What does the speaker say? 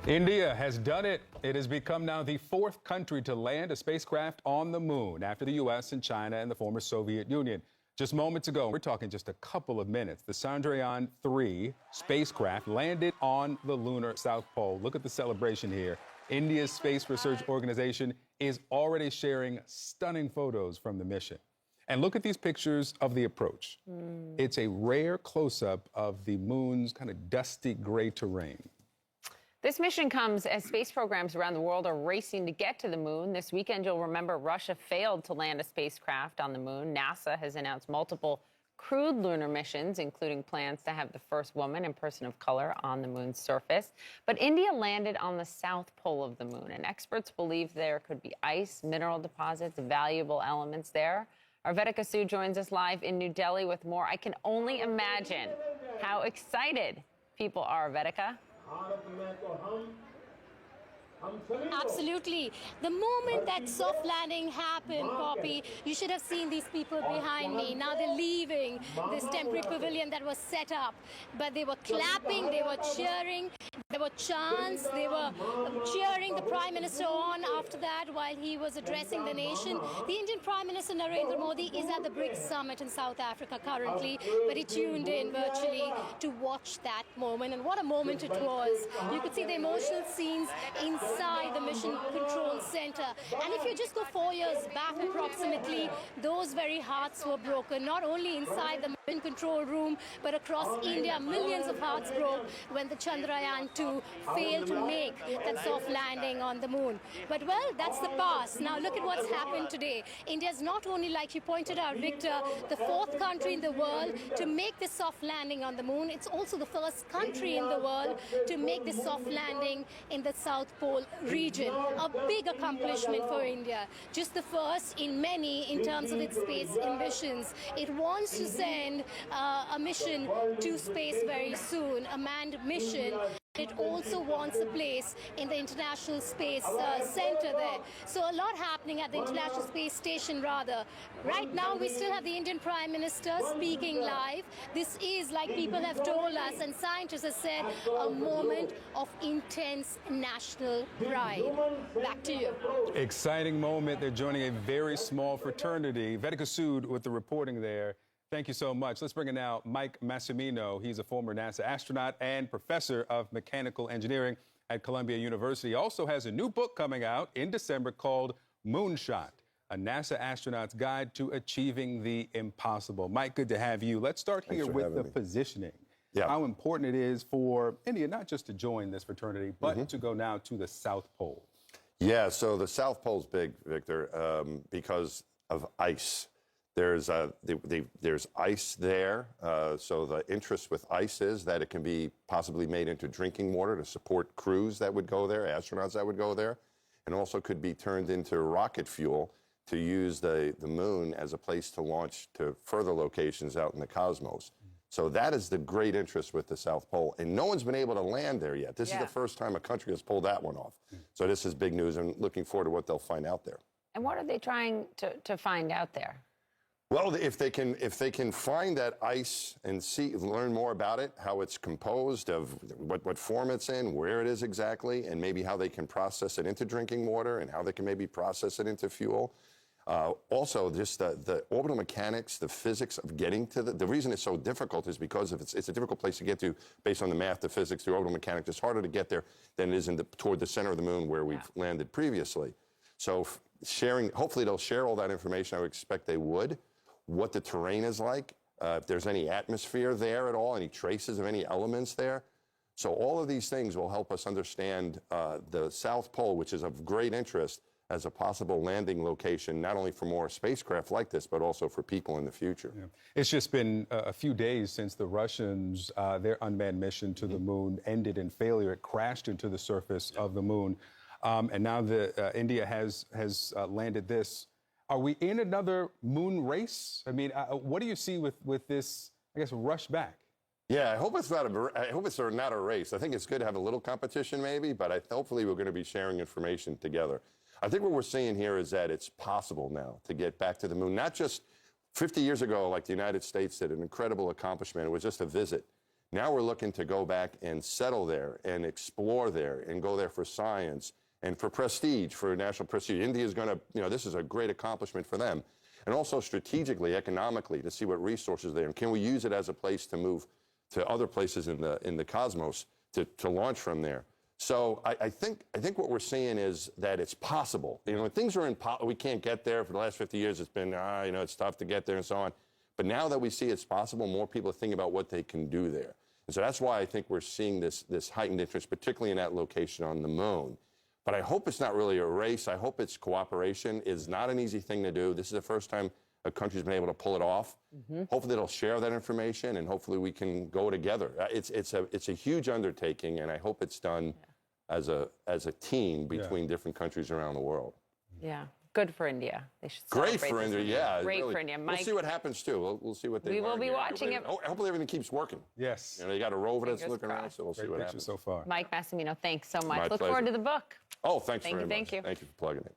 India has done it. It has become now the fourth country to land a spacecraft on the moon after the U.S. and China and the former Soviet Union. Just moments ago, we're talking just a couple of minutes, the Chandrayaan-3 spacecraft landed on the lunar South Pole. Look at the celebration here. India's Space Research Organization is already sharing stunning photos from the mission. And look at these pictures of the approach. It's a rare close-up of the moon's kind of dusty gray terrain. This mission comes as space programs around the world are racing to get to the moon. This weekend, you'll remember Russia failed to land a spacecraft on the moon. NASA has announced multiple crewed lunar missions, including plans to have the first woman and person of color on the moon's surface. But India landed on the south pole of the moon, and experts believe there could be ice, mineral deposits, valuable elements there. Our Vedika Sood joins us live in New Delhi with more. I can only imagine how excited people are, Vedika. Absolutely. The moment that soft landing happened, Poppy, you should have seen these people behind me. Now they're leaving this temporary pavilion that was set up. But they were clapping, they were cheering, there were chants, they were cheering the Prime Minister on after that while he was addressing the nation. The Indian Prime Minister Narendra Modi is at the BRICS summit in South Africa currently, but he tuned in virtually to watch that moment. And what a moment it was. You could see the emotional scenes inside the Mission Control Center. And if you just go 4 years back approximately, those very hearts were broken, not only inside the Mission Control Room, but across India. Millions of hearts broke when the Chandrayaan-2 failed to make that soft landing on the moon. But well, that's the past. Now look at what's happened today. India's not only, like you pointed out, Victor, the fourth country in the world to make this soft landing on the moon. It's also the first country in the world to make this soft landing in the South Pole region. A big accomplishment for India. Just the first in many in terms of its space ambitions. It wants to send a mission to space very soon, a manned mission. It also wants a place in the International Space Center there. So a lot happening at the International Space Station, rather. Right now, we still have the Indian Prime Minister speaking live. This is, like people have told us and scientists have said, a moment of intense national pride. Back to you. Exciting moment. They're joining a very small fraternity. Vedika Sood with the reporting there. Thank you so much. Let's bring in now Mike Massimino. He's a former NASA astronaut and professor of mechanical engineering at Columbia University. He also has a new book coming out in December called Moonshot, a NASA astronaut's guide to achieving the impossible. Mike, good to have you. Let's start here with the positioning. Yeah. How important it is for India not just to join this fraternity, but to go now to the South Pole. Yeah, so the South Pole's big, Victor, because of ice. There's ice there, so the interest with ice is that it can be possibly made into drinking water to support crews that would go there, astronauts that would go there, and also could be turned into rocket fuel to use the moon as a place to launch to further locations out in the cosmos. So that is the great interest with the South Pole, and no one's been able to land there yet. This is the first time a country has pulled that one off. So this is big news, and looking forward to what they'll find out there. And what are they trying to find out there? Well, if they can find that ice and learn more about it, how it's composed, of what form it's in, where it is exactly, and maybe how they can process it into drinking water and how they can maybe process it into fuel. Also, just the orbital mechanics, the physics of getting to the reason it's so difficult is because it's a difficult place to get to based on the math, the physics, the orbital mechanics. It's harder to get there than it is toward the center of the moon where we've landed previously. So hopefully they'll share all that information. I would expect they would. What the terrain is like, if there's any atmosphere there at all, any traces of any elements there. So all of these things will help us understand the South Pole, which is of great interest as a possible landing location, not only for more spacecraft like this, but also for people in the future. Yeah. It's just been a few days since the Russians, their unmanned mission to the moon ended in failure. It crashed into the surface of the moon. And now India has landed this. Are we in another moon race? I mean, what do you see with this, I guess, rush back? Yeah, I hope it's not a race. I think it's good to have a little competition maybe, but hopefully we're going to be sharing information together. I think what we're seeing here is that it's possible now to get back to the moon. Not just 50 years ago, like the United States did, an incredible accomplishment. It was just a visit. Now we're looking to go back and settle there and explore there and go there for science and for prestige, for national prestige. India is going to, this is a great accomplishment for them. And also strategically, economically, to see what resources are there. And can we use it as a place to move to other places in the cosmos to launch from there? So I think what we're seeing is that it's possible. When things are we can't get there. For the last 50 years, it's been, it's tough to get there and so on. But now that we see it's possible, more people are thinking about what they can do there. And so that's why I think we're seeing this heightened interest, particularly in that location on the moon. But I hope it's not really a race. I hope it's cooperation. It's not an easy thing to do. This is the first time a country's been able to pull it off. Hopefully they'll share that information, and hopefully we can go together. It's a huge undertaking, and I hope it's done as a team between different countries around the world. Yeah. Good for India. They should Great celebrate for this India, weekend. yeah. Great really. for India. We'll Mike, see what happens, too. We'll see what they we will learn be here. watching it. Hopefully everything keeps working. Yes. They got a rover that's Fingers looking around, crossed. so we'll see Great what picture happens. so far. Mike Massimino, thanks so much. My Look pleasure. forward to the book. Oh, thanks Thank very you, much. thank you. Thank you for plugging it.